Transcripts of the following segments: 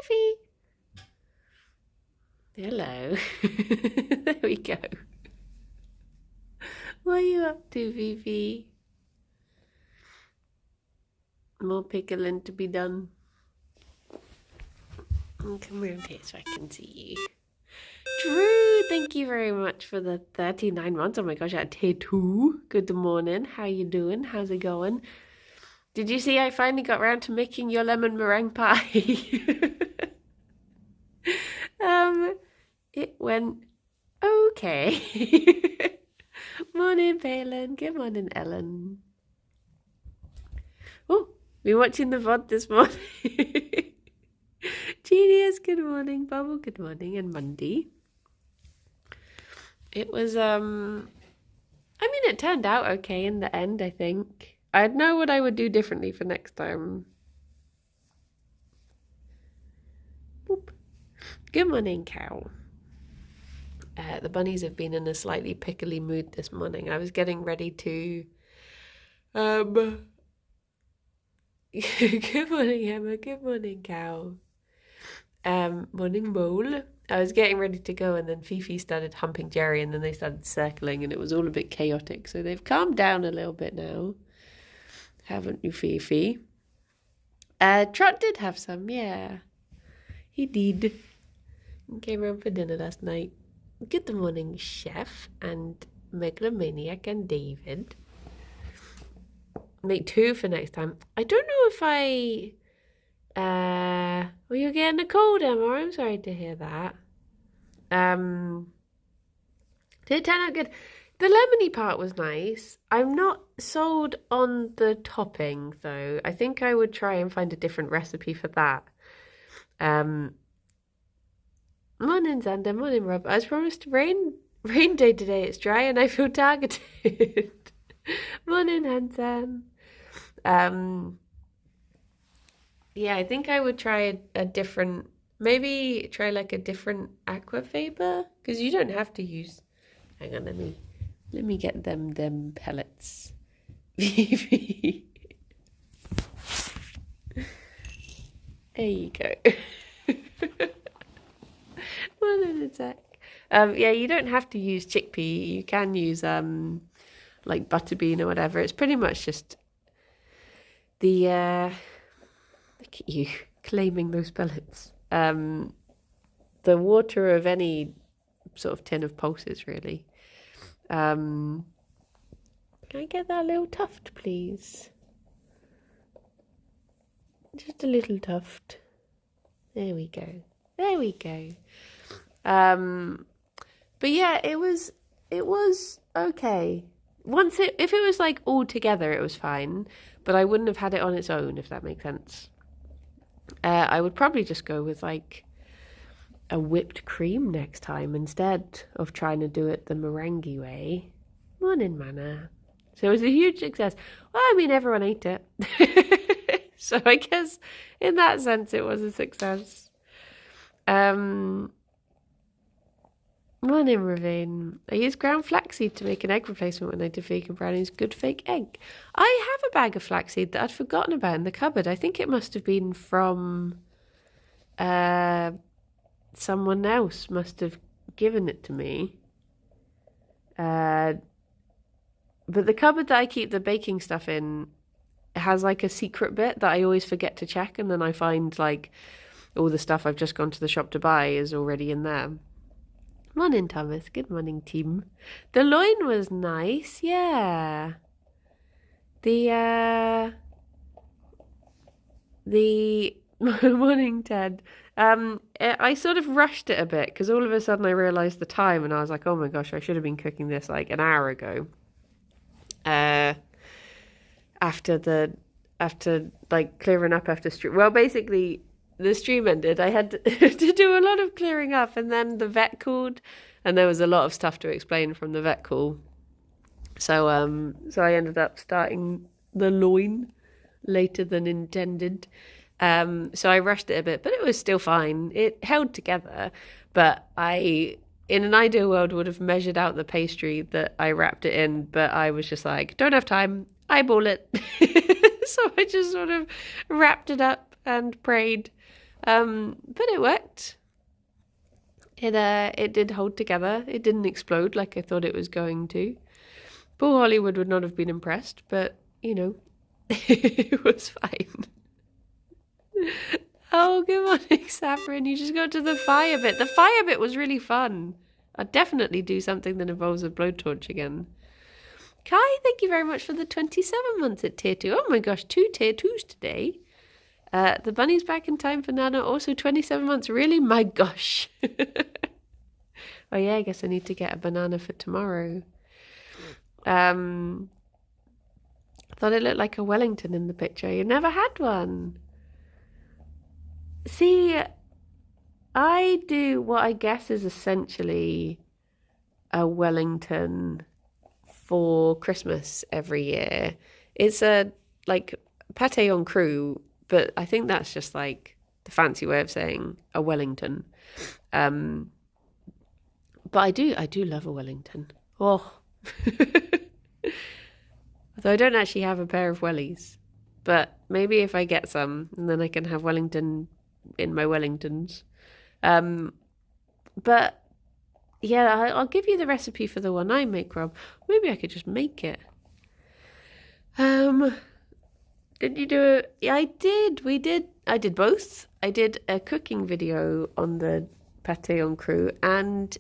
Fifi. Hello. There we go. What are you up to, Fifi? More pickling to be done. Come around here so I can see you. Drew, thank you very much for the 39 months. Oh my gosh, at day 2. Good morning. How you doing? How's it going? Did you see I finally got around to making your lemon meringue pie? It went okay. Morning, Palin. Good morning, Ellen. Oh, been watching the VOD this morning. Genius, good morning. Bubble, good morning. And Monday. It was, I mean, it turned out okay in the end, I think. I'd know what I would do differently for next time. Boop. Good morning, cow. The bunnies have been in a slightly pickly mood this morning. I was getting ready to, good morning, Emma. Good morning, cow. Morning, Mole. I was getting ready to go and then Fifi started humping Gerry and then they started circling and it was all a bit chaotic. So they've calmed down a little bit now. Haven't you, Fifi? Trot did have some, yeah. He did. He came around for dinner last night. Good morning, Chef and Megalomaniac and David. Make 2 for next time. I don't know if well, you're getting a cold, Emma. I'm sorry to hear that. Did it turn out good? The lemony part was nice. I'm not sold on the topping, though. I think I would try and find a different recipe for that. Morning, Xander. Morning, Rob. I was promised rain day today. It's dry and I feel targeted. Morning, Hansen. Yeah, I think I would try a different, maybe try like a different aquafaba, because you don't have to use, hang on, let me get them pellets. There you go. One in a sec. Yeah, you don't have to use chickpea. You can use like butterbean or whatever. It's pretty much just the look at you claiming those pellets. The water of any sort of tin of pulses, really. Can I get that little tuft, please? Just a little tuft. There we go. There we go. But yeah, it was okay. If it was like all together, it was fine. But I wouldn't have had it on its own, if that makes sense. I would probably just go with like a whipped cream next time instead of trying to do it the meringue way. Morning, Manna. So it was a huge success. Well, I mean, everyone ate it. So I guess in that sense it was a success. Morning, Ravine. I used ground flaxseed to make an egg replacement when I did vegan brownies. Good fake egg. I have a bag of flaxseed that I'd forgotten about in the cupboard. I think it must have been from someone else must have given it to me. But the cupboard that I keep the baking stuff in has like a secret bit that I always forget to check, and then I find like all the stuff I've just gone to the shop to buy is already in there. Morning, Thomas. Good morning, team. The loin was nice, yeah. The morning, Ted. I sort of rushed it a bit because all of a sudden I realised the time and I was like, oh my gosh, I should have been cooking this like an hour ago. After like clearing up after stream. Well, basically the stream ended. I had to do a lot of clearing up, and then the vet called, and there was a lot of stuff to explain from the vet call. So I ended up starting the loin later than intended. So I rushed it a bit, but it was still fine. It held together, but I, in an ideal world, would have measured out the pastry that I wrapped it in, but I was just like, don't have time, eyeball it. So I just sort of wrapped it up and prayed. But it worked. It did hold together. It didn't explode like I thought it was going to. Paul Hollywood would not have been impressed, but, it was fine. Oh, good morning, Saffron. You just got to the fire bit. The fire bit was really fun. I'd definitely do something that involves a blowtorch again. Kai, thank you very much for the 27 months at tier 2. Oh my gosh, 2 tier 2s today. The bunny's back in time for Nana, also 27 months. Really? My gosh. Oh yeah, I guess I need to get a banana for tomorrow. I thought it looked like a Wellington in the picture. You never had one. See, I do what I guess is essentially a Wellington for Christmas every year. It's a pâté en croûte, but I think that's just like the fancy way of saying a Wellington. But I do love a Wellington. Oh. Although I don't actually have a pair of wellies. But maybe if I get some, and then I can have Wellington in my Wellingtons. But yeah, I'll give you the recipe for the one I make, Rob. Maybe I could just make it. Did you do it? Yeah, I did. I did both. I did a cooking video on the pâté en croûte and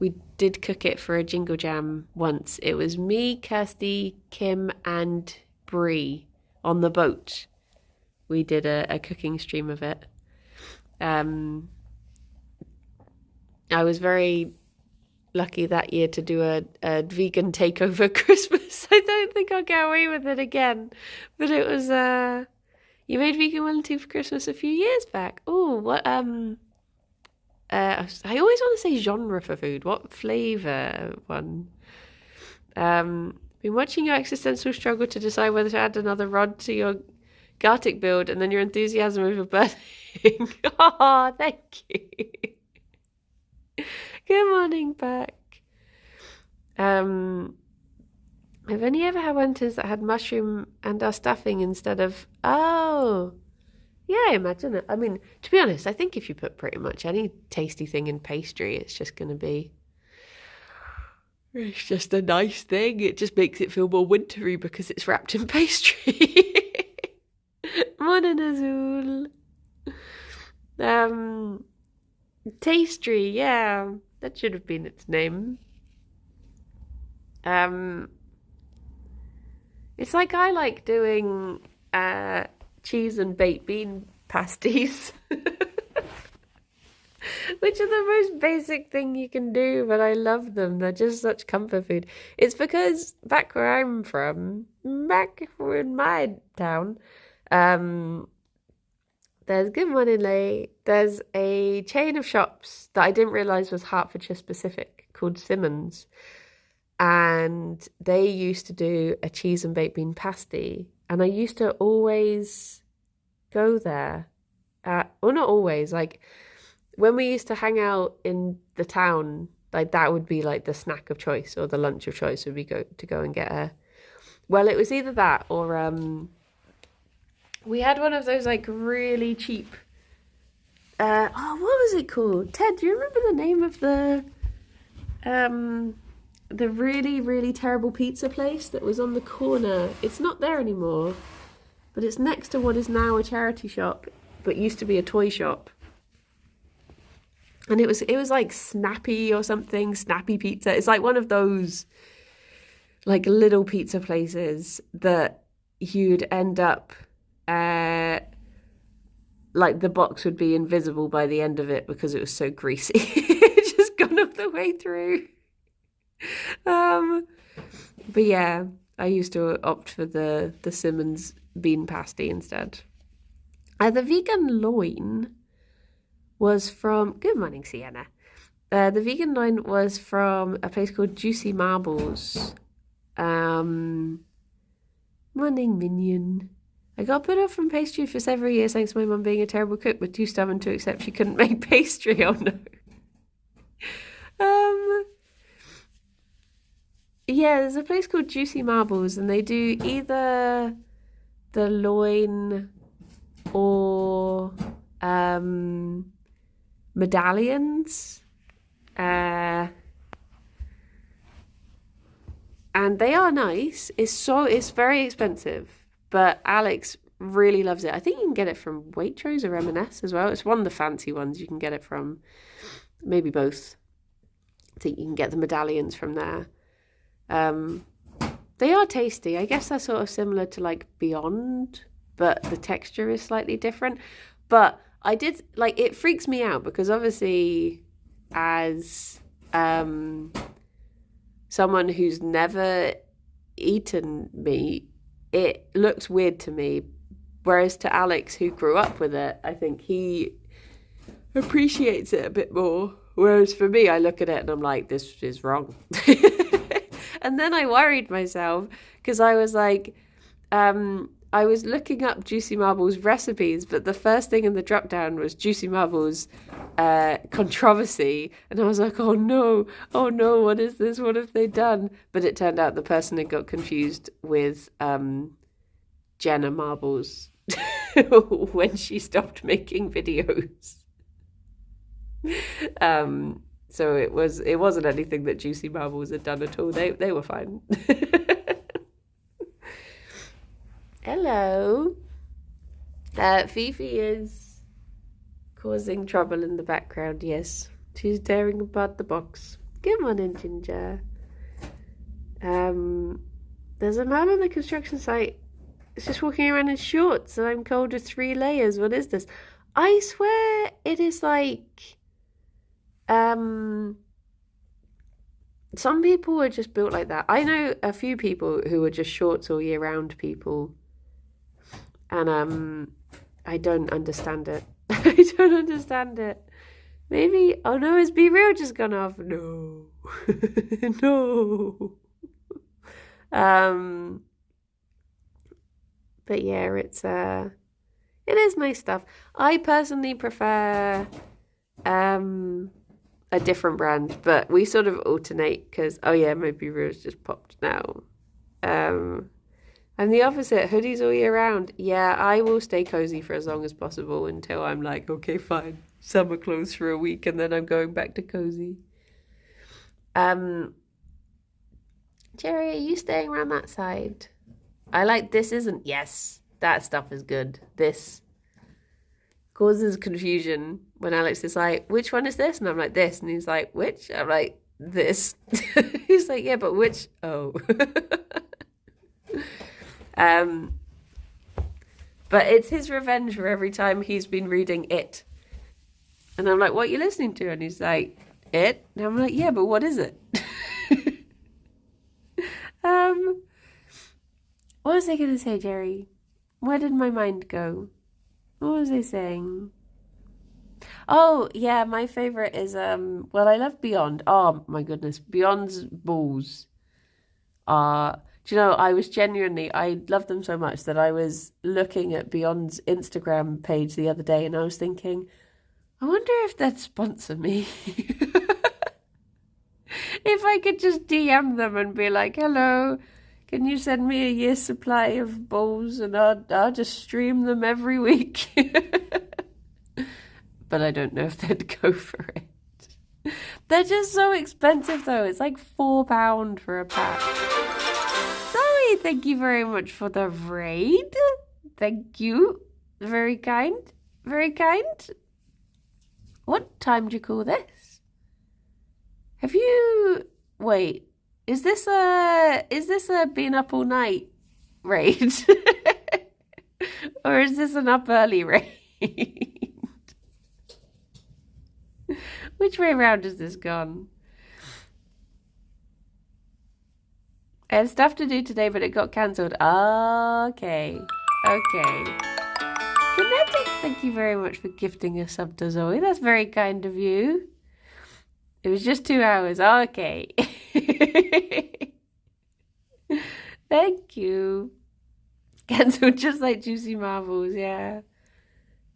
we did cook it for a Jingle Jam once. It was me, Kirsty, Kim, and Bree on the boat. We did a cooking stream of it. I was very lucky that year to do a vegan takeover Christmas. I don't think I'll get away with it again. But it was, you made vegan Wellington for Christmas a few years back. Oh, what, I always want to say genre for food. What flavour one? Been watching your existential struggle to decide whether to add another rod to your Gartic build and then your enthusiasm over birthing. Oh, thank you. Good morning, back. Have any ever had Wellingtons that had mushroom and our stuffing instead of... Oh, yeah, I imagine it. I mean, to be honest, I think if you put pretty much any tasty thing in pastry, it's just going to be... It's just a nice thing. It just makes it feel more wintry because it's wrapped in pastry. Morning, Azul. Tastry, yeah. That should have been its name. It's like I like doing cheese and baked bean pasties. Which are the most basic thing you can do, but I love them. They're just such comfort food. It's because back where I'm from, back in my town, there's good morning, Lay. There's a chain of shops that I didn't realise was Hertfordshire specific called Simmons. And they used to do a cheese and baked bean pasty. And I used to always go there. Well, not always, like... When we used to hang out in the town, like that would be like the snack of choice or the lunch of choice would be go and get a... Well, it was either that or we had one of those like really cheap... what was it called? Ted, do you remember the name of the really, really terrible pizza place that was on the corner? It's not there anymore, but it's next to what is now a charity shop, but used to be a toy shop. And it was like Snappy or something, Snappy Pizza. It's like one of those like little pizza places that you'd end up like the box would be invisible by the end of it because it was so greasy. It just gone all the way through. But yeah, I used to opt for the Simmons bean pasty instead. The vegan loin was from... Good morning, Sienna. The vegan loin was from a place called Juicy Marbles. Morning, Minion. I got put off from pastry for several years thanks to my mum being a terrible cook, but too stubborn to accept she couldn't make pastry. Oh, no. Yeah, there's a place called Juicy Marbles, and they do either the loin or medallions. And they are nice. It's very expensive, but Alex really loves it. I think you can get it from Waitrose or M&S as well. It's one of the fancy ones you can get it from. Maybe both. I think you can get the medallions from there. They are tasty. I guess they're sort of similar to like Beyond, but the texture is slightly different. But I did, like, it freaks me out because obviously as someone who's never eaten meat, it looks weird to me. Whereas to Alex, who grew up with it, I think he appreciates it a bit more. Whereas for me, I look at it and I'm like, this is wrong. And then I worried myself because I was like, I was looking up Juicy Marbles recipes, but the first thing in the drop down was Juicy Marbles controversy. And I was like, oh no, what is this? What have they done? But it turned out the person had got confused with Jenna Marbles when she stopped making videos. So it wasn't anything that Juicy Marbles had done at all. They were fine. Hello. Fifi is causing trouble in the background, yes. She's tearing apart the box. Good morning, Ginger. There's a man on the construction site. It's just walking around in shorts and I'm cold with 3 layers. What is this? I swear it is like some people are just built like that. I know a few people who are just shorts all year round people. And I don't understand it. I don't understand it. Maybe, oh no, is Be Real just gone off? No. No. But yeah, it is nice stuff. I personally prefer a different brand, but we sort of alternate because, oh yeah, my Be Real's just popped now. I'm the opposite, hoodies all year round. Yeah, I will stay cozy for as long as possible until I'm like, okay, fine, summer clothes for a week and then I'm going back to cozy. Gerry, are you staying around that side? I like this isn't, yes, that stuff is good. This causes confusion when Alex is like, which one is this? And I'm like, this. And he's like, which? I'm like, this. He's like, yeah, but which? Oh. But it's his revenge for every time he's been reading It. And I'm like, what are you listening to? And he's like, It? And I'm like, yeah, but what is it? What was I going to say, Gerry? Where did my mind go? What was I saying? Oh, yeah, my favourite is, well, I love Beyond. Oh, my goodness. Beyond's balls are... Do you know, I love them so much that I was looking at Beyond's Instagram page the other day and I was thinking, I wonder if they'd sponsor me. If I could just DM them and be like, hello, can you send me a year's supply of bowls and I'll just stream them every week. But I don't know if they'd go for it. They're just so expensive though. It's like £4 for a pack. Thank you very much for the raid. Thank you. Very kind. Very kind. What time do you call this? Have you... Wait. Is this a been up all night raid? Or is this an up early raid? Which way round has this gone? I had stuff to do today, but it got cancelled. Okay. Kinetics, thank you very much for gifting a sub to Zoe. That's very kind of you. It was just 2 hours. Okay. Thank you. Cancelled just like Juicy Marbles, yeah.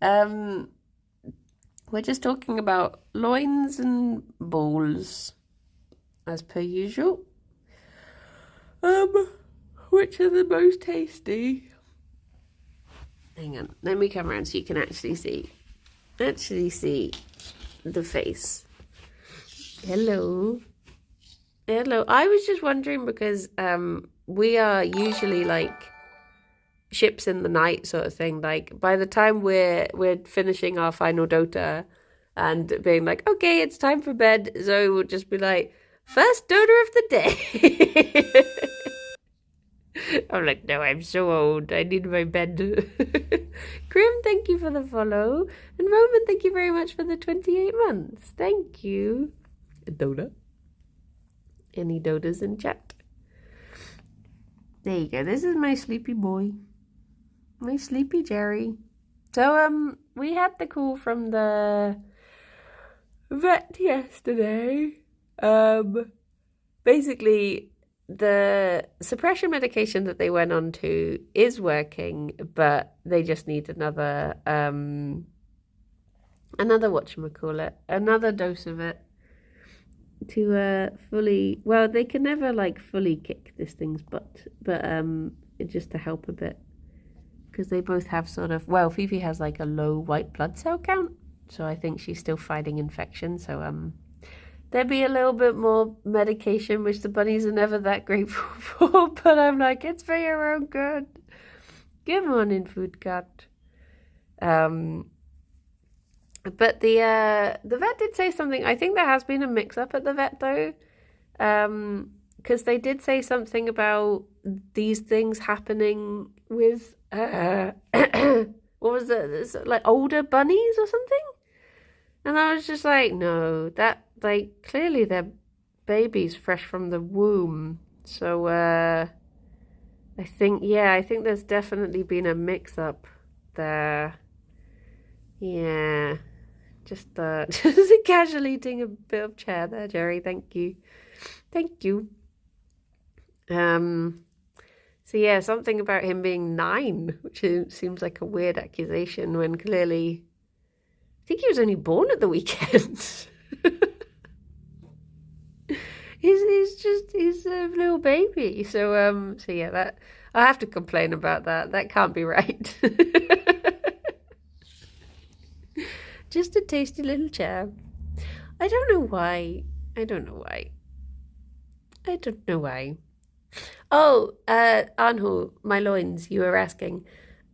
We're just talking about loins and balls, as per usual. Which are the most tasty? Hang on, let me come around so you can actually see the face. Hello. I was just wondering because we are usually like ships in the night sort of thing. Like by the time we're finishing our final dota and being like, okay, it's time for bed, Zoe will just be like, first dota of the day. I'm like, no, I'm so old. I need my bed. Grim, thank you for the follow. And Roman, thank you very much for the 28 months. Thank you. Dota. Any Dotas in chat? There you go. This is my sleepy boy. My sleepy Gerry. So, we had the call from the vet yesterday. Basically, the suppression medication that they went on to is working, but they just need another whatchamacallit, another dose of it to fully, well, they can never like fully kick this thing's butt, but just to help a bit, because they both have sort of, well, Fifi has like a low white blood cell count, so I think she's still fighting infection, so there'd be a little bit more medication, which the bunnies are never that grateful for, but I'm like, it's for your own good. Good morning, food cat. But the vet did say something. I think there has been a mix-up at the vet, though, because they did say something about these things happening with, what was it, like older bunnies or something? And I was just like, no, that, like, clearly they're babies fresh from the womb. So, I think there's definitely been a mix-up there. Yeah. Just casually eating a bit of chair there, Gerry. Thank you. Thank you. So yeah, something about him being 9, which seems like a weird accusation when clearly I think he was only born at the weekend. he's a little baby. So yeah, that I have to complain about that. That can't be right. Just a tasty little chair. I don't know why. Oh, Arnhul, my loins, you were asking.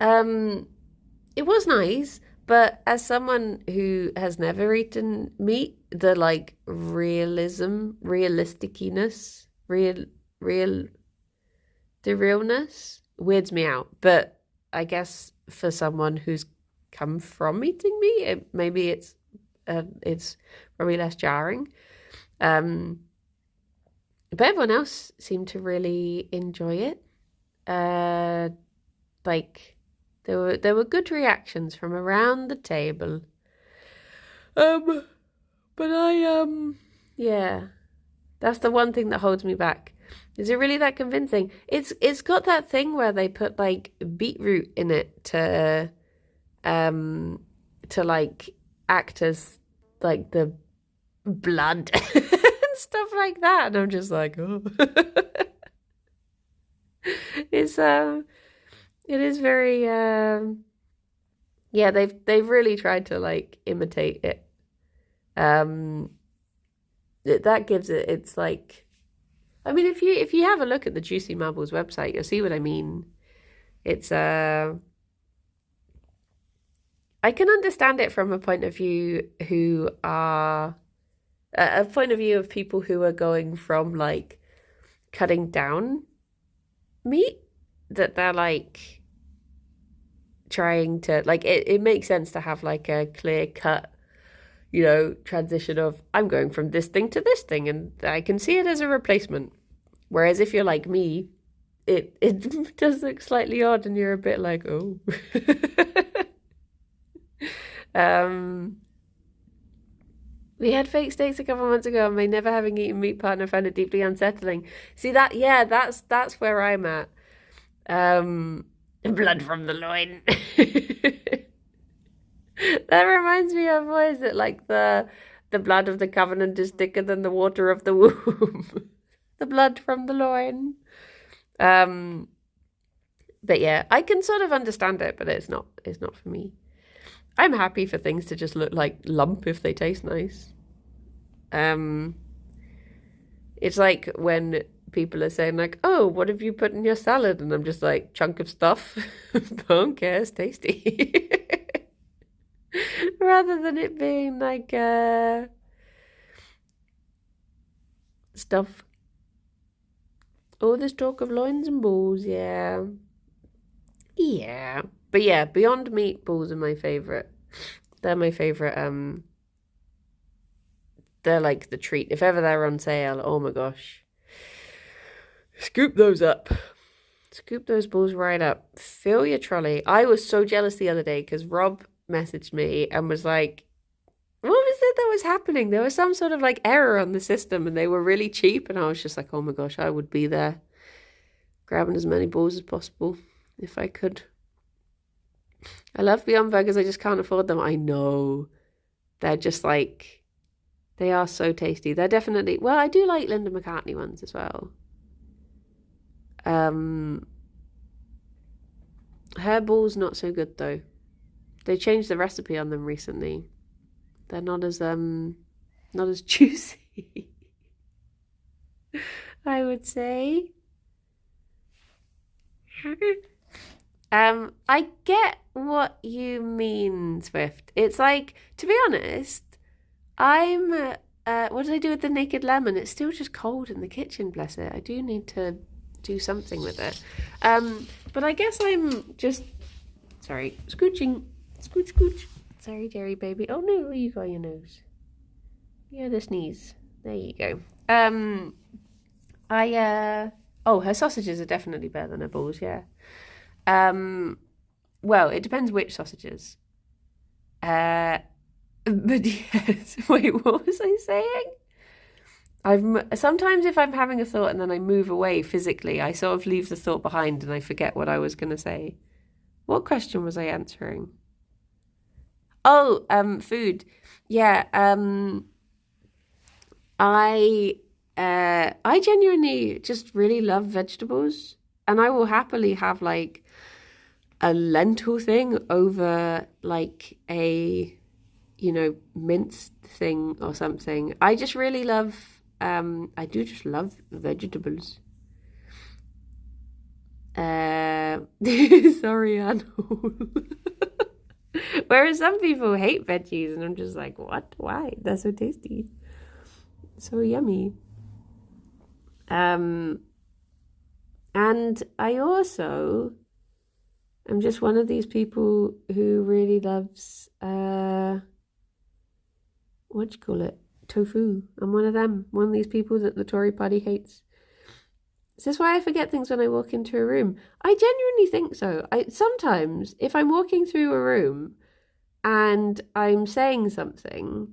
It was nice, but as someone who has never eaten meat, the like realisticiness, the realness weirds me out. But I guess for someone who's come from eating meat, maybe it's probably less jarring. But everyone else seemed to really enjoy it. Like there were good reactions from around the table. But yeah, that's the one thing that holds me back. Is it really that convincing? It's got that thing where they put like beetroot in it to like act as like the blood and stuff like that, and I'm just like, oh. It is very yeah, they've really tried to like imitate it. That gives it, it's like, I mean, if you have a look at the Juicy Marbles website, you'll see what I mean. It's I can understand it from a point of view of people who are going from like cutting down meat, that they're like trying to like it makes sense to have like a clear cut, you know, transition of I'm going from this thing to this thing, and I can see it as a replacement. Whereas if you're like me, it does look slightly odd, and you're a bit like, oh. We had fake steaks a couple of months ago, and my never having eaten meat partner found it deeply unsettling. See that? Yeah, that's where I'm at. Blood from the loin. That reminds me of, what is it, like the blood of the covenant is thicker than the water of the womb. The blood from the loin. But yeah, I can sort of understand it, but it's not for me. I'm happy for things to just look like lump if they taste nice. It's like when people are saying like, "Oh, what have you put in your salad?" And I'm just like, chunk of stuff. Don't care, it's tasty. Rather than it being like stuff. All this talk of loins and balls, yeah. Yeah. But yeah, Beyond Meat balls are my favourite. They're my favourite, they're like the treat. If ever they're on sale, oh my gosh. Scoop those up. Scoop those balls right up. Fill your trolley. I was so jealous the other day because Rob messaged me and was like, what was it that was happening? There was some sort of like error on the system and they were really cheap. And I was just like, oh my gosh, I would be there grabbing as many balls as possible if I could. I love Beyond Burgers. I just can't afford them. I know. They're just like, they are so tasty. They're definitely, well, I do like Linda McCartney ones as well. Her balls not so good though. They changed the recipe on them recently. They're not as juicy. I would say. I get what you mean, Swift. It's like, to be honest, I'm what did I do with the naked lemon? It's still just cold in the kitchen, bless it. I do need to do something with it. But I guess I'm just scooching. Scooch scooch. Sorry, Gerry baby. Oh no, you got your nose. Yeah, the sneeze. There you go. Her sausages are definitely better than her balls, yeah. Well, it depends which sausages. But yes. Wait, what was I saying? Sometimes if I'm having a thought and then I move away physically, I sort of leave the thought behind and I forget what I was going to say. What question was I answering? Oh, food. Yeah, I genuinely just really love vegetables, and I will happily have like a lentil thing over like a, minced thing or something. I just really love, I do just love vegetables. Sorry, Arnold. Whereas some people hate veggies, and I'm just like, what? Why? They're so tasty. So yummy. And I also am just one of these people who really loves, tofu. I'm one of them. One of these people that the Tory party hates. Is this why I forget things when I walk into a room? I genuinely think so. Sometimes, if I'm walking through a room and I'm saying something,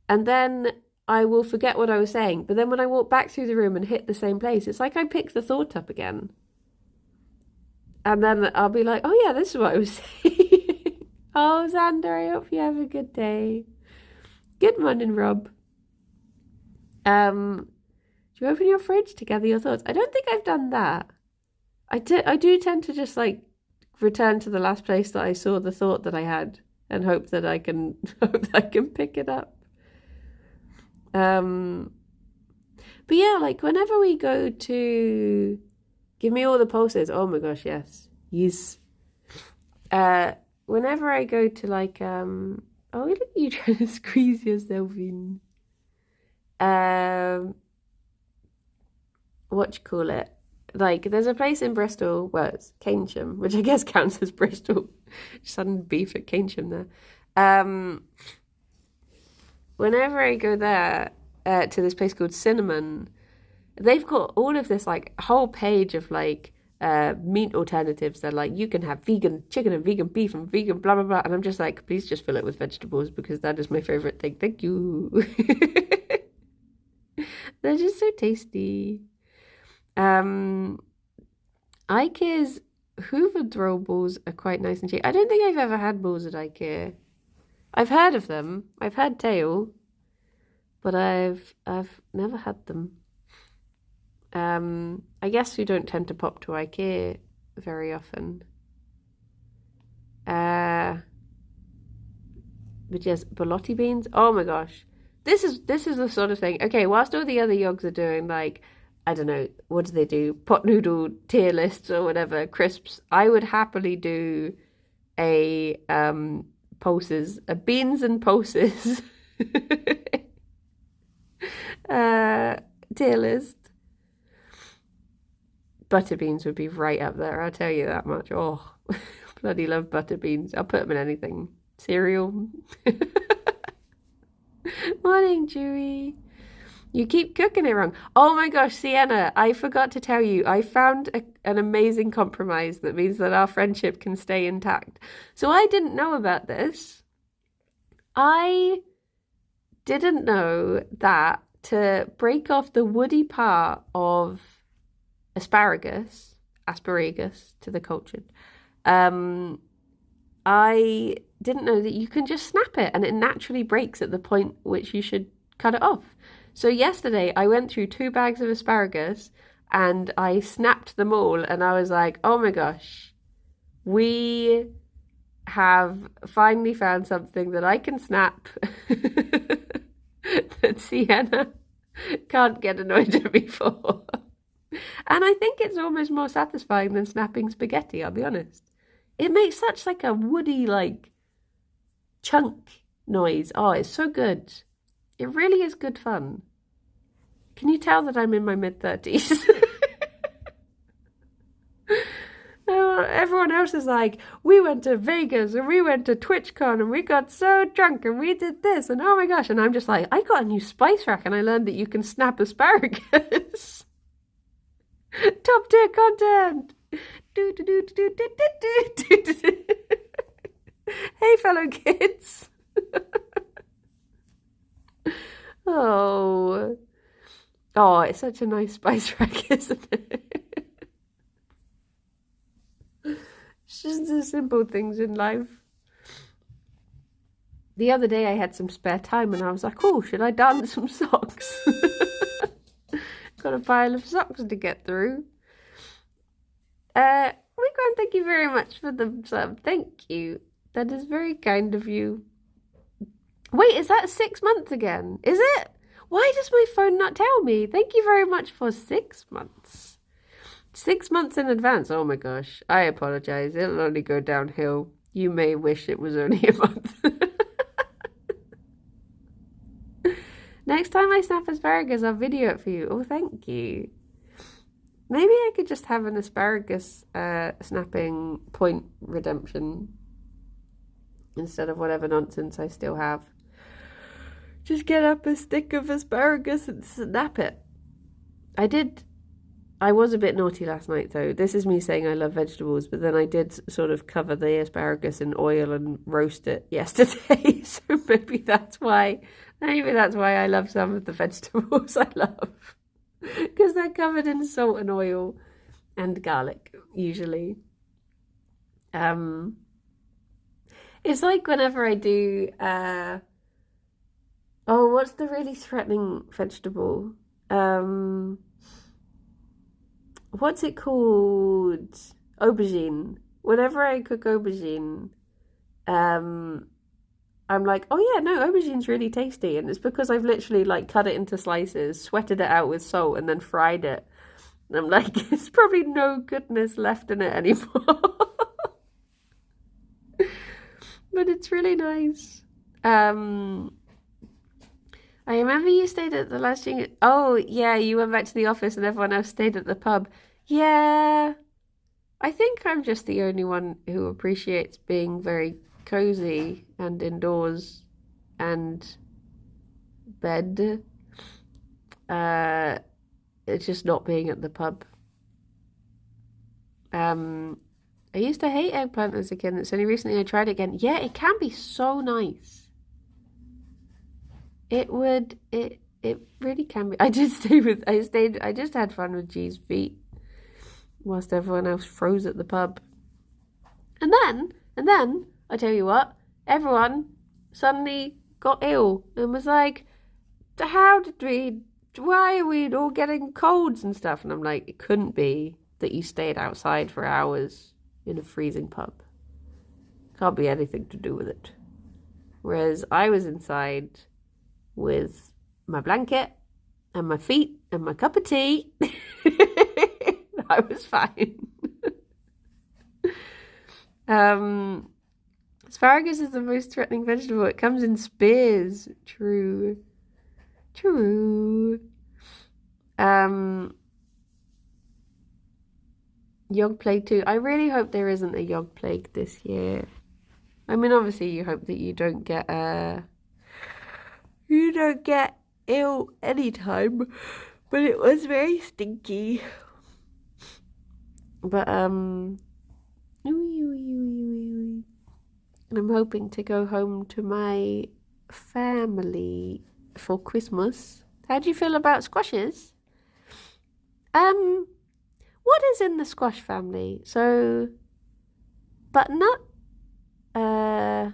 and then I will forget what I was saying, but then when I walk back through the room and hit the same place, it's like I pick the thought up again. And then I'll be like, oh yeah, this is what I was saying. Oh, Xander, I hope you have a good day. Good morning, Rob. Do you open your fridge to gather your thoughts? I don't think I've done that. I do tend to just like return to the last place that I saw the thought that I had and hope that I can pick it up. But yeah, like whenever we go to give me all the pulses, oh my gosh, yes. Whenever I go to like oh, look at you trying to squeeze yourself in. Like there's a place in Bristol, well, it's Keynsham, which I guess counts as Bristol. Sudden beef at Keynsham there. Whenever I go there to this place called Cinnamon, they've got all of this like whole page of like meat alternatives. They're like, you can have vegan chicken and vegan beef and vegan blah blah blah, and I'm just like, please just fill it with vegetables because that is my favorite thing. Thank you. They're just so tasty. IKEA's Hoover Dro balls are quite nice and cheap. I don't think I've ever had balls at IKEA. I've heard of them. I've had tail, but I've never had them. I guess we don't tend to pop to IKEA very often. But yes, Bolotti beans. Oh my gosh. This is the sort of thing. Okay, whilst all the other yogs are doing like, I don't know, what do they do? Pot noodle tier lists or whatever, crisps. I would happily do a pulses, a beans and pulses tier list. Butter beans would be right up there, I'll tell you that much. Oh, bloody love butter beans. I'll put them in anything. Cereal. Morning, Dewey. You keep cooking it wrong. Oh my gosh, Sienna, I forgot to tell you, I found an amazing compromise that means that our friendship can stay intact. So I didn't know about this. I didn't know that to break off the woody part of asparagus to the cultured, I didn't know that you can just snap it and it naturally breaks at the point which you should cut it off. So yesterday I went through 2 bags of asparagus and I snapped them all and I was like, oh my gosh, we have finally found something that I can snap that Sienna can't get annoyed at me for. And I think it's almost more satisfying than snapping spaghetti, I'll be honest. It makes such like a woody, like, chunk noise. Oh, it's so good. It really is good fun. Can you tell that I'm in my mid-30s? Everyone else is like, we went to Vegas and we went to TwitchCon and we got so drunk and we did this and oh my gosh. And I'm just like, I got a new spice rack and I learned that you can snap asparagus. Top tier content. Hey, fellow kids. Oh, it's such a nice spice rack, isn't it? It's just the simple things in life. The other day I had some spare time and I was like, oh, should I darn some socks? Got a pile of socks to get through. Wigwan, thank you very much for the sub. Thank you. That is very kind of you. Wait, is that 6 months again? Is it? Why does my phone not tell me? Thank you very much for 6 months. 6 months in advance. Oh my gosh. I apologize. It'll only go downhill. You may wish it was only a month. Next time I snap asparagus, I'll video it for you. Oh, thank you. Maybe I could just have an asparagus snapping point redemption instead of whatever nonsense I still have. Just get up a stick of asparagus and snap it. I was a bit naughty last night though. This is me saying I love vegetables, but then I did sort of cover the asparagus in oil and roast it yesterday. So maybe that's why I love some of the vegetables I love. Because they're covered in salt and oil and garlic, usually. It's like whenever I do, what's the really threatening vegetable? What's it called? Aubergine. Whenever I cook aubergine, I'm like, oh yeah, no, aubergine's really tasty. And it's because I've literally like cut it into slices, sweated it out with salt and then fried it. And I'm like, there's probably no goodness left in it anymore. But it's really nice. I remember you stayed at the last thing. Oh yeah, you went back to the office and everyone else stayed at the pub. Yeah. I think I'm just the only one who appreciates being very cozy and indoors and bed. It's just not being at the pub. I used to hate eggplant as a kid, and it's only recently I tried it again. Yeah, it can be so nice. It really can be. I just had fun with G's feet whilst everyone else froze at the pub. And then I tell you what, everyone suddenly got ill and was like, why are we all getting colds and stuff? And I'm like, it couldn't be that you stayed outside for hours in a freezing pub. Can't be anything to do with it. Whereas I was inside with my blanket and my feet and my cup of tea. I was fine. Asparagus is the most threatening vegetable. It comes in spears. True. Yog plague too. I really hope there isn't a yog plague this year. I mean, obviously you hope that you don't get ill anytime, but it was very stinky. But and I'm hoping to go home to my family for Christmas. How do you feel about squashes? What is in the squash family? So, butternut, a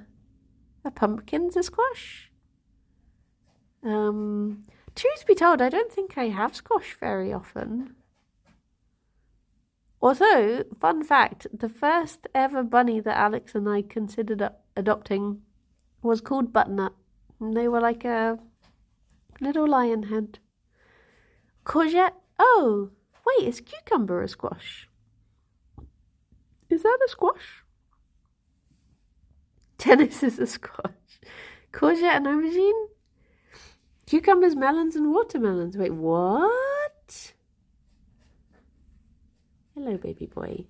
pumpkin's a squash. Truth be told, I don't think I have squash very often. Although, fun fact, the first ever bunny that Alex and I considered adopting was called Butternut. And they were like a little lion head. Courgette. Oh, wait, is cucumber a squash? Is that a squash? Tennis is a squash. Courgette and aubergine? Cucumbers, melons, and watermelons. Wait, what? Hello, baby boy.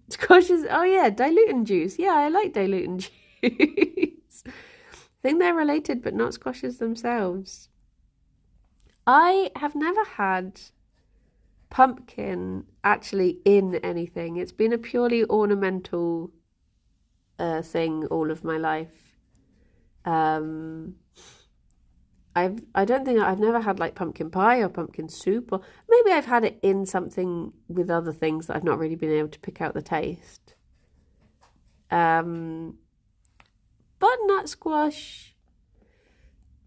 Squashes. Oh, yeah, diluting juice. Yeah, I like diluting juice. I think they're related, but not squashes themselves. I have never had pumpkin actually in anything. It's been a purely ornamental thing all of my life. I don't think I've never had like pumpkin pie or pumpkin soup, or maybe I've had it in something with other things that I've not really been able to pick out the taste. Butternut squash,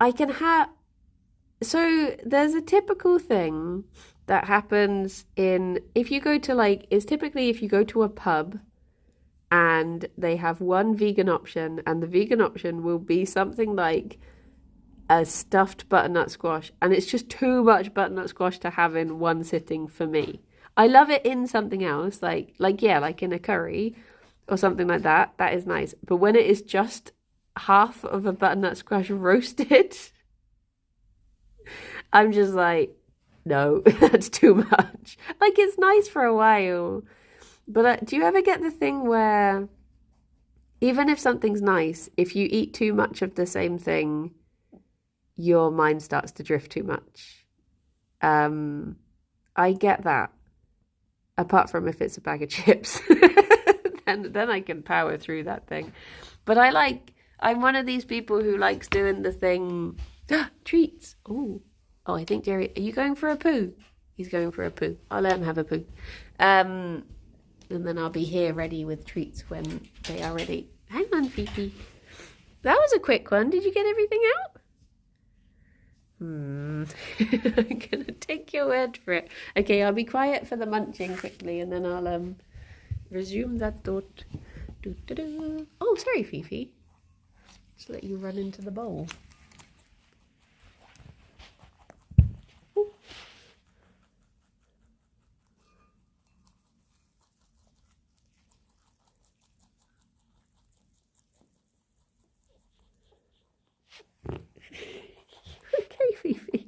I can have. So there's a typical thing that happens if you go to it's typically if you go to a pub and they have one vegan option, and the vegan option will be something like a stuffed butternut squash, and it's just too much butternut squash to have in one sitting for me. I love it in something else, like in a curry or something like that. That is nice. But when it is just half of a butternut squash roasted, I'm just like, no, that's too much. Like, it's nice for a while, but do you ever get the thing where even if something's nice, if you eat too much of the same thing, your mind starts to drift too much? I get that. Apart from if it's a bag of chips, then I can power through that thing. But I'm one of these people who likes doing the thing. Treats. Oh, I think Gerry, are you going for a poo? He's going for a poo. I'll let him have a poo. And then I'll be here ready with treats when they are ready. Hang on, Fifi. That was a quick one. Did you get everything out? I'm gonna take your word for it. Okay, I'll be quiet for the munching quickly, and then I'll resume that thought. Oh, sorry, Fifi. Just let you run into the bowl. Okay, Fifi.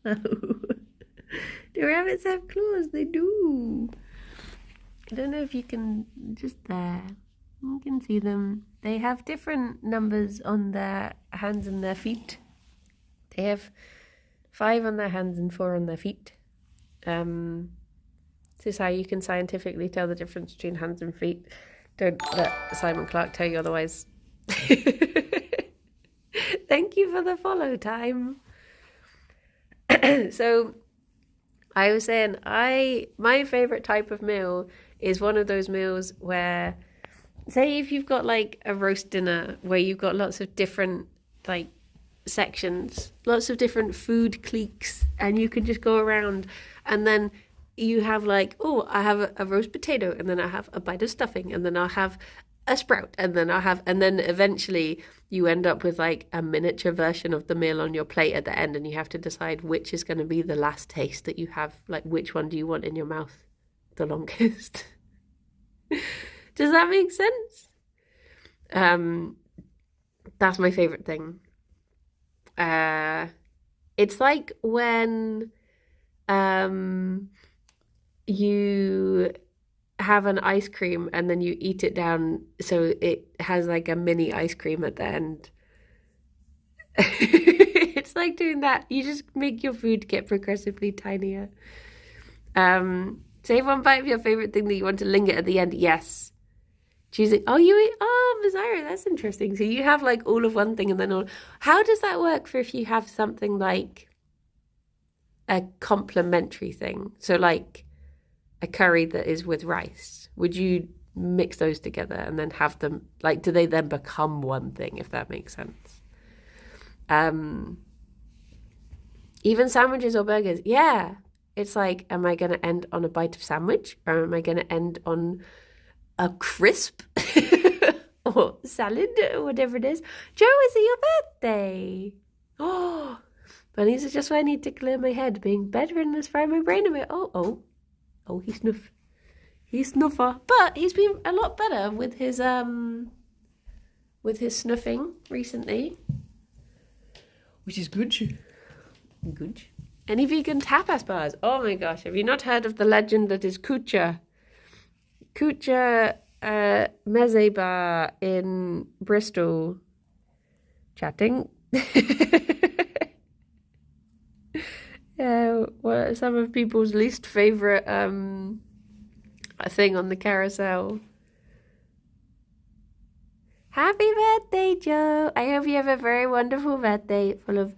Hello. Do rabbits have claws? They do. I don't know if you can, just there. You can see them. They have different numbers on their hands and their feet. They have 5 on their hands and 4 on their feet. This is how you can scientifically tell the difference between hands and feet. Don't let Simon Clark tell you otherwise. Thank you for the follow time. So I was saying, my favourite type of meal is one of those meals where, say if you've got like a roast dinner where you've got lots of different like sections, lots of different food cliques, and you can just go around and then you have like, oh, I have a roast potato, and then I have a bite of stuffing, and then I'll have a sprout, and then eventually you end up with like a miniature version of the meal on your plate at the end, and you have to decide which is going to be the last taste that you have, like which one do you want in your mouth the longest. Does that make sense? That's my favorite thing. It's like when you have an ice cream and then you eat it down so it has like a mini ice cream at the end. It's like doing that. You just make your food get progressively tinier. Save one bite of your favorite thing that you want to linger at the end. Yes. Choosing. Oh, you eat. Oh, Mazira, that's interesting. So you have like all of one thing and then all. How does that work for if you have something like a complementary thing? So like a curry that is with rice. Would you mix those together and then have them, like, do they then become one thing, if that makes sense? Even sandwiches or burgers. Yeah. It's like, am I going to end on a bite of sandwich, or am I going to end on a crisp or salad or whatever it is? Joe, is it your birthday? Oh, bunnies are just why I need to clear my head. Being bedridden has fried my brain a bit. Oh, he snuffer. But he's been a lot better with his snuffing recently, which is good. Good. Any vegan tapas bars? Oh my gosh, have you not heard of the legend that is Kucha? Kucha Meze Bar in Bristol. Chatting. What are some of people's least favourite thing on the carousel? Happy birthday, Joe! I hope you have a very wonderful birthday full of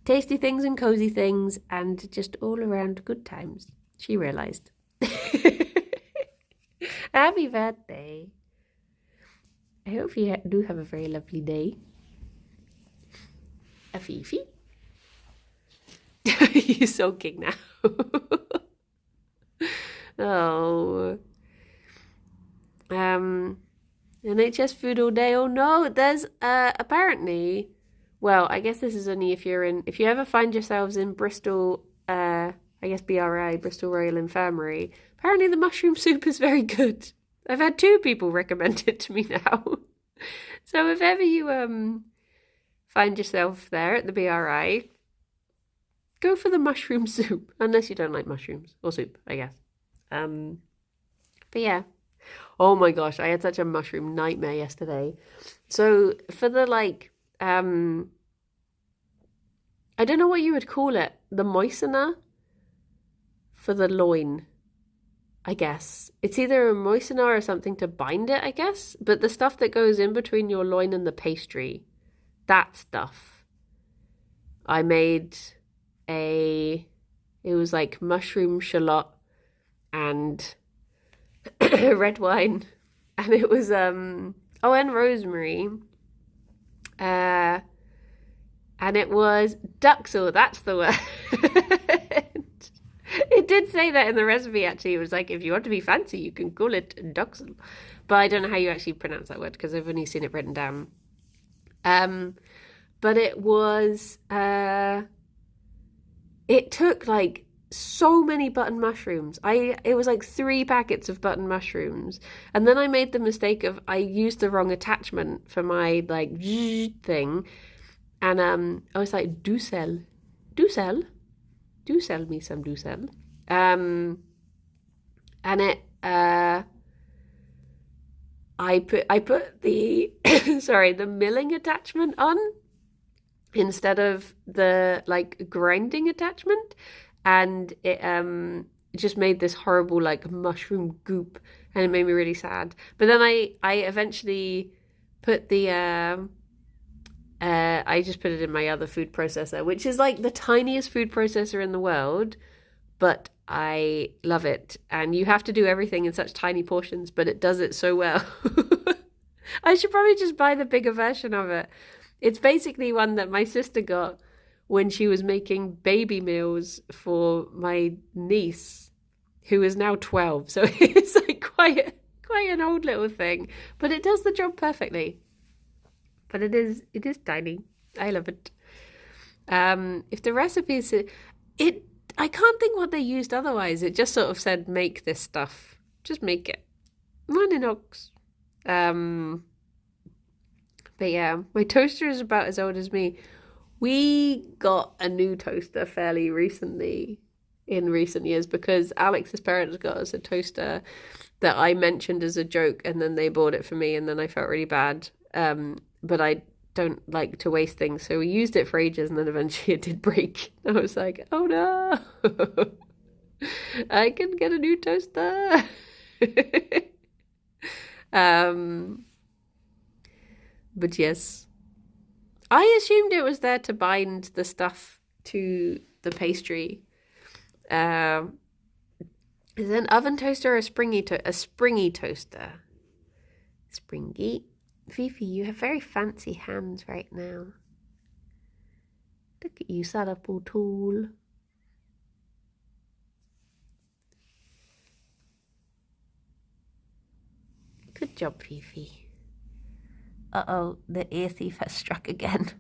tasty things and cozy things and just all around good times. She realised. Happy birthday. I hope you do have a very lovely day. A Fifi. You're sulking now. Oh. NHS food all day. Oh no, there's apparently, well, I guess this is only if you ever find yourselves in Bristol, I guess BRI, Bristol Royal Infirmary, apparently the mushroom soup is very good. I've had 2 people recommend it to me now. So if ever you find yourself there at the BRI, go for the mushroom soup, unless you don't like mushrooms, or soup, I guess. But yeah. Oh my gosh, I had such a mushroom nightmare yesterday. So for the I don't know what you would call it, the moistener for the loin, I guess. It's either a moistener or something to bind it, I guess. But the stuff that goes in between your loin and the pastry, that stuff. I made it was like mushroom shallot and red wine, and it was and rosemary, and it was duxel. That's the word. It did say that in the recipe. Actually, it was like, if you want to be fancy, you can call it duxel, but I don't know how you actually pronounce that word because I've only seen it written down. But it was it took like so many button mushrooms. It was like 3 packets of button mushrooms, and then I made the mistake of I used the wrong attachment for my like thing, and I was like duxel, do sell me some do sell. And it I put the sorry, the milling attachment on instead of the like grinding attachment, and it just made this horrible like mushroom goop, and it made me really sad. But then I eventually put the I just put it in my other food processor, which is like the tiniest food processor in the world, but I love it. And you have to do everything in such tiny portions, but it does it so well. I should probably just buy the bigger version of it. It's basically one that my sister got when she was making baby meals for my niece, who is now 12. So it's like quite an old little thing, but it does the job perfectly. But it is tiny. I love it. If the recipe is I can't think what they used otherwise. It just sort of said, make this stuff. Just make it. Moninox. But yeah, my toaster is about as old as me. We got a new toaster fairly recently, in recent years, because Alex's parents got us a toaster that I mentioned as a joke, and then they bought it for me, and then I felt really bad. But I don't like to waste things, so we used it for ages, and then eventually it did break. I was like, oh no, I can get a new toaster. But yes, I assumed it was there to bind the stuff to the pastry. Is it an oven toaster or a springy toaster? Springy. Fifi, you have very fancy hands right now. Look at you, sat up all tall. Good job, Fifi. Uh-oh, the ear thief has struck again.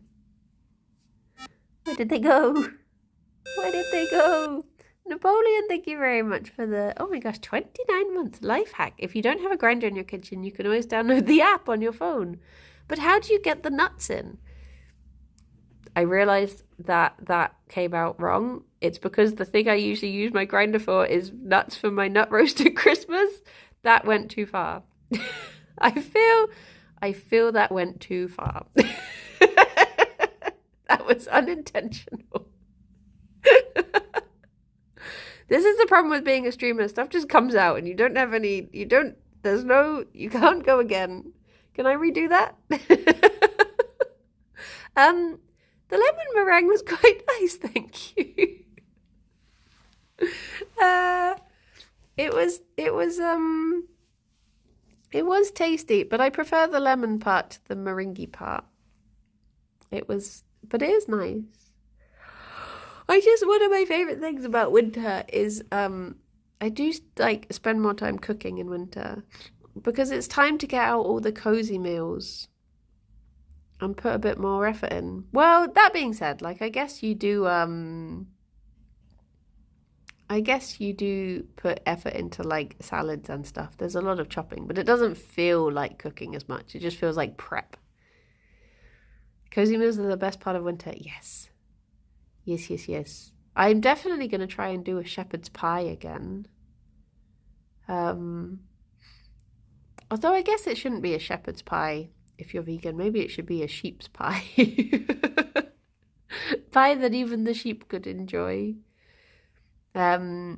Where did they go? Where did they go? Napoleon, thank you very much for the, oh my gosh, 29 months life hack. If you don't have a grinder in your kitchen, you can always download the app on your phone. But how do you get the nuts in? I realized that came out wrong. It's because the thing I usually use my grinder for is nuts for my nut roast at Christmas. That went too far. I feel that went too far. That was unintentional. This is the problem with being a streamer. Stuff just comes out and you can't go again. Can I redo that? The lemon meringue was quite nice, thank you. It was tasty, but I prefer the lemon part to the meringue part. But it is nice. One of my favorite things about winter is I do like spend more time cooking in winter because it's time to get out all the cozy meals and put a bit more effort in. Well, that being said, like I guess you do put effort into like salads and stuff. There's a lot of chopping, but it doesn't feel like cooking as much. It just feels like prep. Cozy meals are the best part of winter. Yes. Yes. I'm definitely going to try and do a shepherd's pie again. Although I guess it shouldn't be a shepherd's pie if you're vegan. Maybe it should be a sheep's pie. Pie that even the sheep could enjoy. Use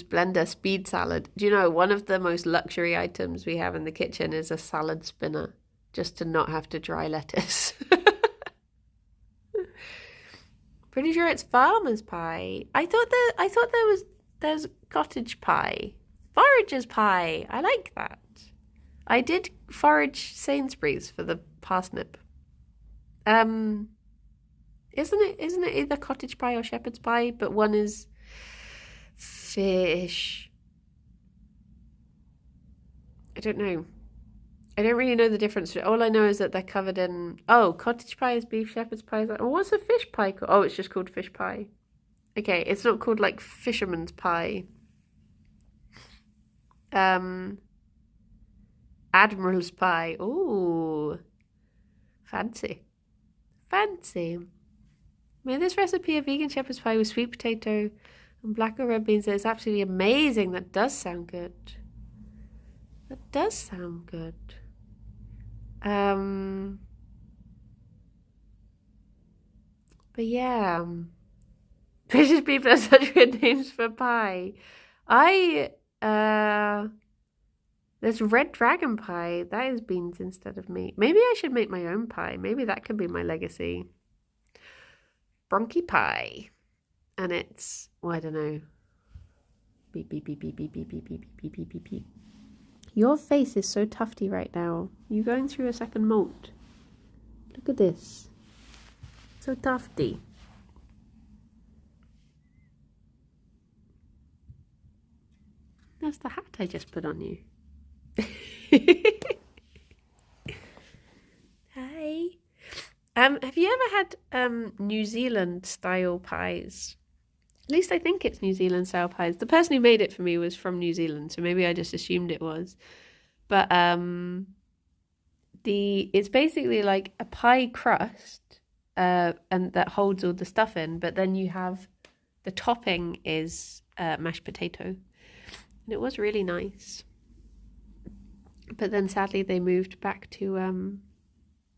blender speed salad. Do you know, one of the most luxury items we have in the kitchen is a salad spinner, just to not have to dry lettuce. Pretty sure it's farmer's pie. I thought there's cottage pie. Forager's pie. I like that. I did forage Sainsbury's for the parsnip. Isn't it either cottage pie or shepherd's pie? But one is fish. I don't know. I don't really know the difference. All I know is that they're covered in... Oh, cottage pie is beef, shepherd's pie is... Oh, what's a fish pie called? Oh, it's just called fish pie. Okay, it's not called, like, fisherman's pie. Admiral's pie. Ooh. Fancy. Made this recipe of vegan shepherd's pie with sweet potato and black or red beans. It's absolutely amazing. That does sound good. That does sound good. But yeah, British people have such good names for pie. There's red dragon pie. That is beans instead of meat. Maybe I should make my own pie. Maybe that could be my legacy. Bronchi pie. And it's, well, I don't know. Beep, beep, beep, beep, beep, beep, beep, beep, beep, beep, beep, beep. Your face is so tufty right now. You going through a second molt. Look at this. So tufty. That's the hat I just put on you. Hi. Have you ever had New Zealand style pies? At least I think it's New Zealand style pies. The person who made it for me was from New Zealand, so maybe I just assumed it was. But it's basically like a pie crust, and that holds all the stuff in. But then you have the topping is mashed potato, and it was really nice. But then sadly they moved back to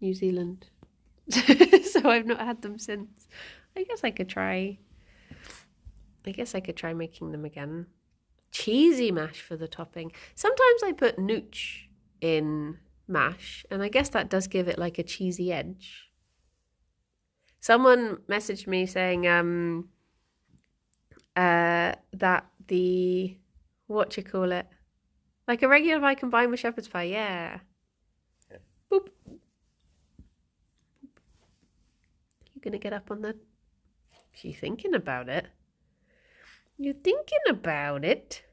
New Zealand, so I've not had them since. I guess I could try making them again. Cheesy mash for the topping. Sometimes I put nooch in mash, and I guess that does give it like a cheesy edge. Someone messaged me saying that the, what you call it, like a regular pie combined with shepherd's pie, yeah. Boop. You're gonna get up on the, you thinking about it? You're thinking about it?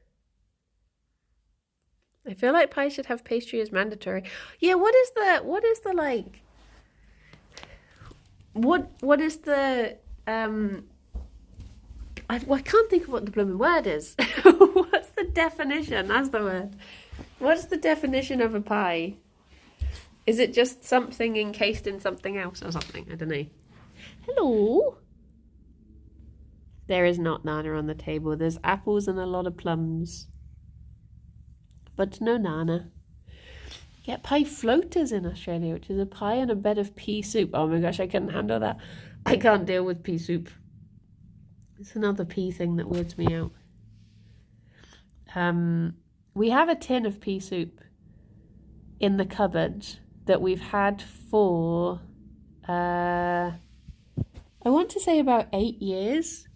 I feel like pie should have pastry as mandatory. Yeah, what is the like, what is the, I can't think of what the blooming word is. What's the definition? That's the word. What's the definition of a pie? Is it just something encased in something else or something? I don't know. Hello? There is not Nana on the table. There's apples and a lot of plums. But no Nana. Get pie floaters in Australia, which is a pie and a bed of pea soup. Oh my gosh, I couldn't handle that. I can't deal with pea soup. It's another pea thing that weirds me out. We have a tin of pea soup in the cupboard that we've had for, I want to say about 8 years.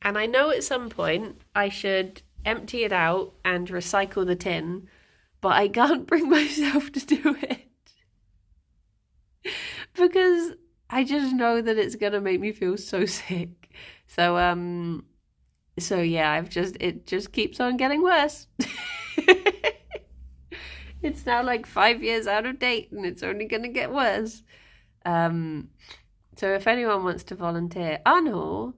And I know at some point I should empty it out and recycle the tin, but I can't bring myself to do it. Because I just know that it's going to make me feel so sick. So yeah, it just keeps on getting worse. It's now like 5 years out of date and it's only going to get worse. So if anyone wants to volunteer, Arno,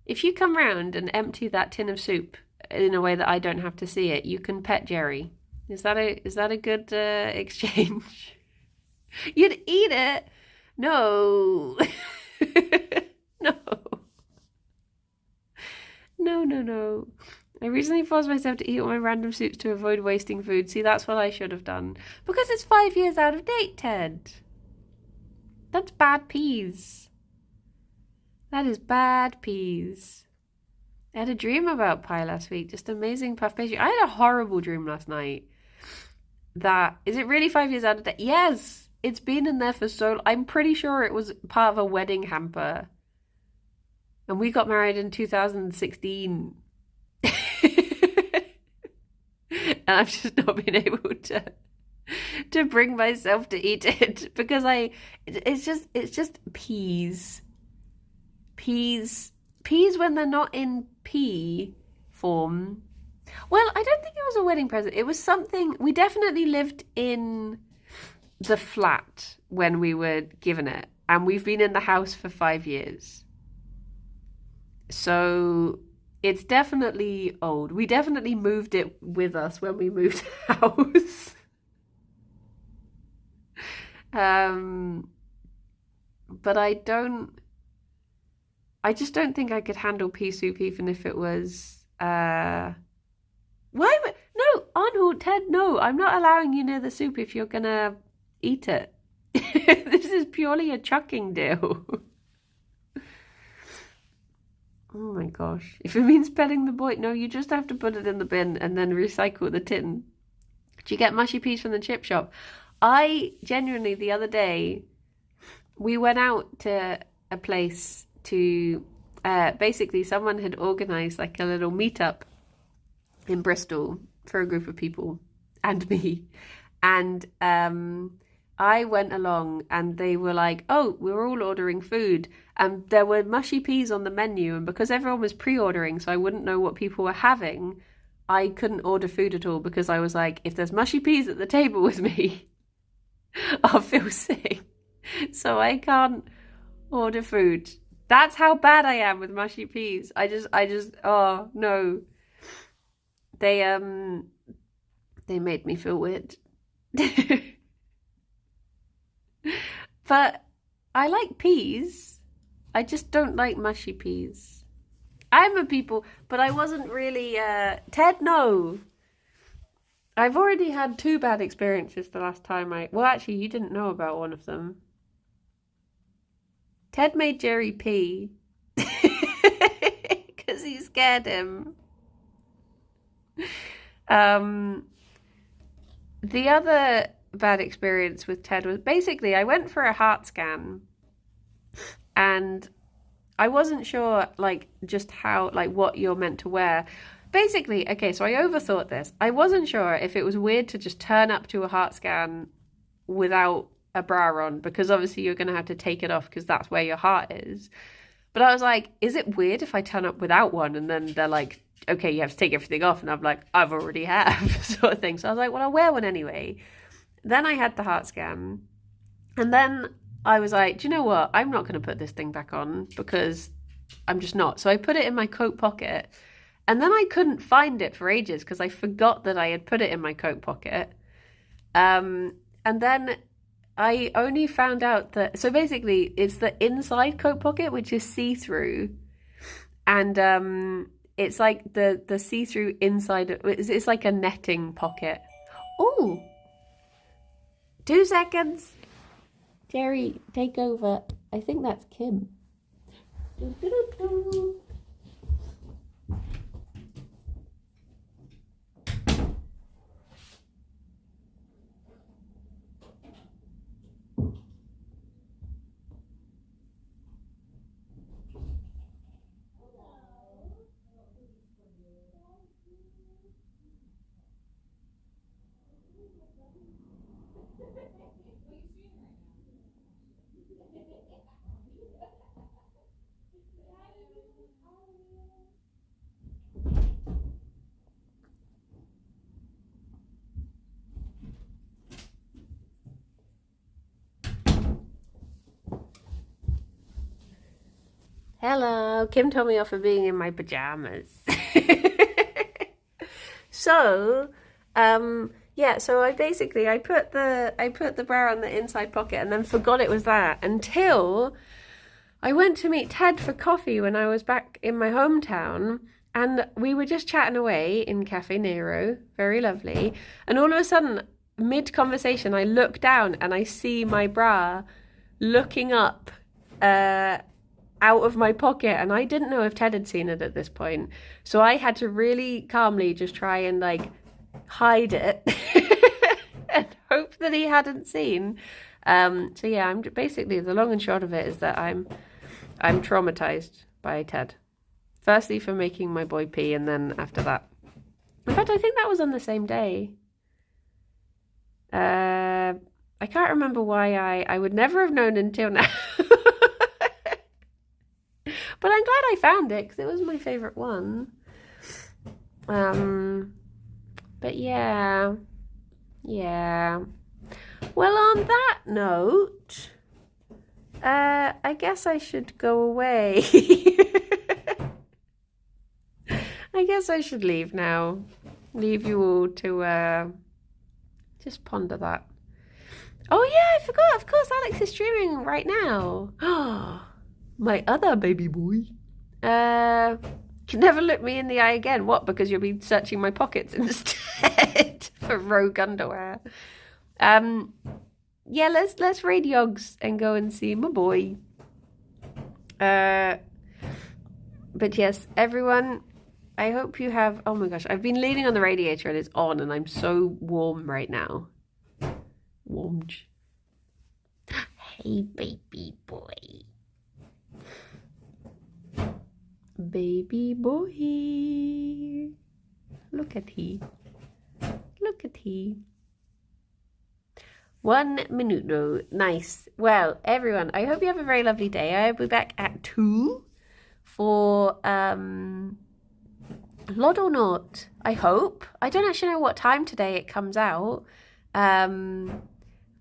if you come round and empty that tin of soup in a way that I don't have to see it, you can pet Gerry. Is that a good exchange? You'd eat it? No. No. No. I recently forced myself to eat all my random soups to avoid wasting food. See, that's what I should have done. Because it's 5 years out of date, Ted. That's bad peas. That is bad peas. I had a dream about pie last week. Just amazing puff pastry. I had a horrible dream last night. Is it really 5 years out of date? Yes. It's been in there for so long. I'm pretty sure it was part of a wedding hamper. And we got married in 2016. And I've just not been able to bring myself to eat it because it's just peas. Peas when they're not in pea form. Well, I don't think it was a wedding present. It was something, we definitely lived in the flat when we were given it, and we've been in the house for 5 years. So it's definitely old. We definitely moved it with us when we moved house. But I don't I just don't think I could handle pea soup even if it was why no, Arnold, Ted, no, I'm not allowing you near the soup if you're gonna eat it. This is purely a chucking deal. Oh my gosh. If it means petting the boy, no, you just have to put it in the bin and then recycle the tin. Do you get mushy peas from the chip shop? I genuinely, the other day, we went out to a place to, basically someone had organised like a little meetup in Bristol for a group of people and me. And I went along and they were like, oh, we're all ordering food. And there were mushy peas on the menu. And because everyone was pre-ordering, so I wouldn't know what people were having, I couldn't order food at all because I was like, if there's mushy peas at the table with me, I'll feel sick. So I can't order food. That's how bad I am with mushy peas. I just, oh no. They made me feel weird. But I like peas. I just don't like mushy peas. I'm a people, but I wasn't really, Ted, no. I've already had 2 bad experiences the last time well, actually, you didn't know about one of them. Ted made Gerry pee because he scared him. The other bad experience with Ted was basically I went for a heart scan and I wasn't sure like just how, like what you're meant to wear. Basically, okay, so I overthought this. I wasn't sure if it was weird to just turn up to a heart scan without a bra on, because obviously you're going to have to take it off because that's where your heart is. But I was like, is it weird if I turn up without one? And then they're like, okay, you have to take everything off. And I'm like, I've already have, sort of thing. So I was like, well, I'll wear one anyway. Then I had the heart scan. And then I was like, do you know what? I'm not going to put this thing back on because I'm just not. So I put it in my coat pocket. And then I couldn't find it for ages because I forgot that I had put it in my coat pocket. And then I only found out that, so basically it's the inside coat pocket, which is see-through. And it's like the see-through inside, it's like a netting pocket. Oh, 2 seconds. Gerry, take over. I think that's Kim. Hello, Kim told me off for being in my pajamas. So, yeah, so I put the bra on the inside pocket and then forgot it was that until I went to meet Ted for coffee when I was back in my hometown, and we were just chatting away in Cafe Nero, very lovely, and all of a sudden, mid-conversation, I look down and I see my bra looking up out of my pocket, and I didn't know if Ted had seen it at this point, so I had to really calmly just try and like hide it and hope that he hadn't seen. So yeah, I'm basically, the long and short of it is that I'm traumatized by Ted, firstly for making my boy pee, and then after that, in fact I think that was on the same day. I can't remember why I would never have known until now. But I'm glad I found it because it was my favorite one. But yeah. Well, on that note, I guess I should go away. I guess I should leave now. Leave you all to just ponder that. Oh yeah, I forgot. Of course, Alex is streaming right now. My other baby boy. Can never look me in the eye again. What? Because you'll be searching my pockets instead for rogue underwear. Yeah, let's raid Yogs and go and see my boy. But yes, everyone, I hope you have. Oh my gosh, I've been leaning on the radiator and it's on, and I'm so warm right now. Warmed. Hey, baby boy. Baby boy. Look at he. Look at he. 1 minute though. Nice. Well, everyone, I hope you have a very lovely day. I'll be back at 2 for Lod or Not, I hope. I don't actually know what time today it comes out.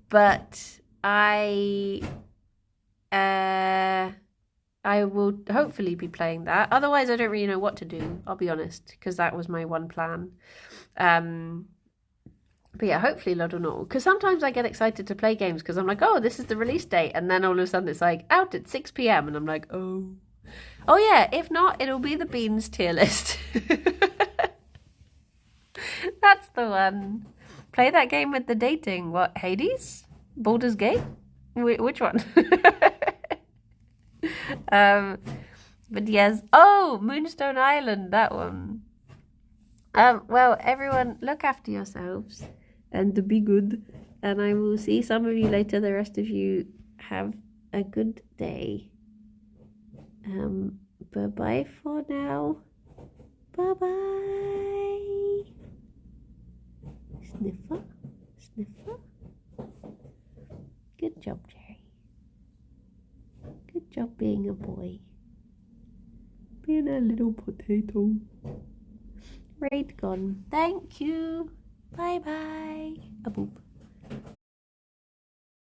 But I will hopefully be playing that. Otherwise, I don't really know what to do, I'll be honest, because that was my one plan. But yeah, hopefully Lod or Not. Because sometimes I get excited to play games because I'm like, oh, this is the release date. And then all of a sudden it's like, out at 6 p.m. And I'm like, oh. Oh yeah, if not, it'll be the Beans tier list. That's the one. Play that game with the dating. What, Hades? Baldur's Gate? Which one? But yes. Oh, Moonstone Island, that one. Well, everyone, look after yourselves and be good. And I will see some of you later. The rest of you have a good day. Bye-bye for now. Bye-bye. Sniffer. Sniffer. Good job, Gerry. Good job being a boy. Being a little potato. Raid gone. Thank you. Bye-bye. A boop.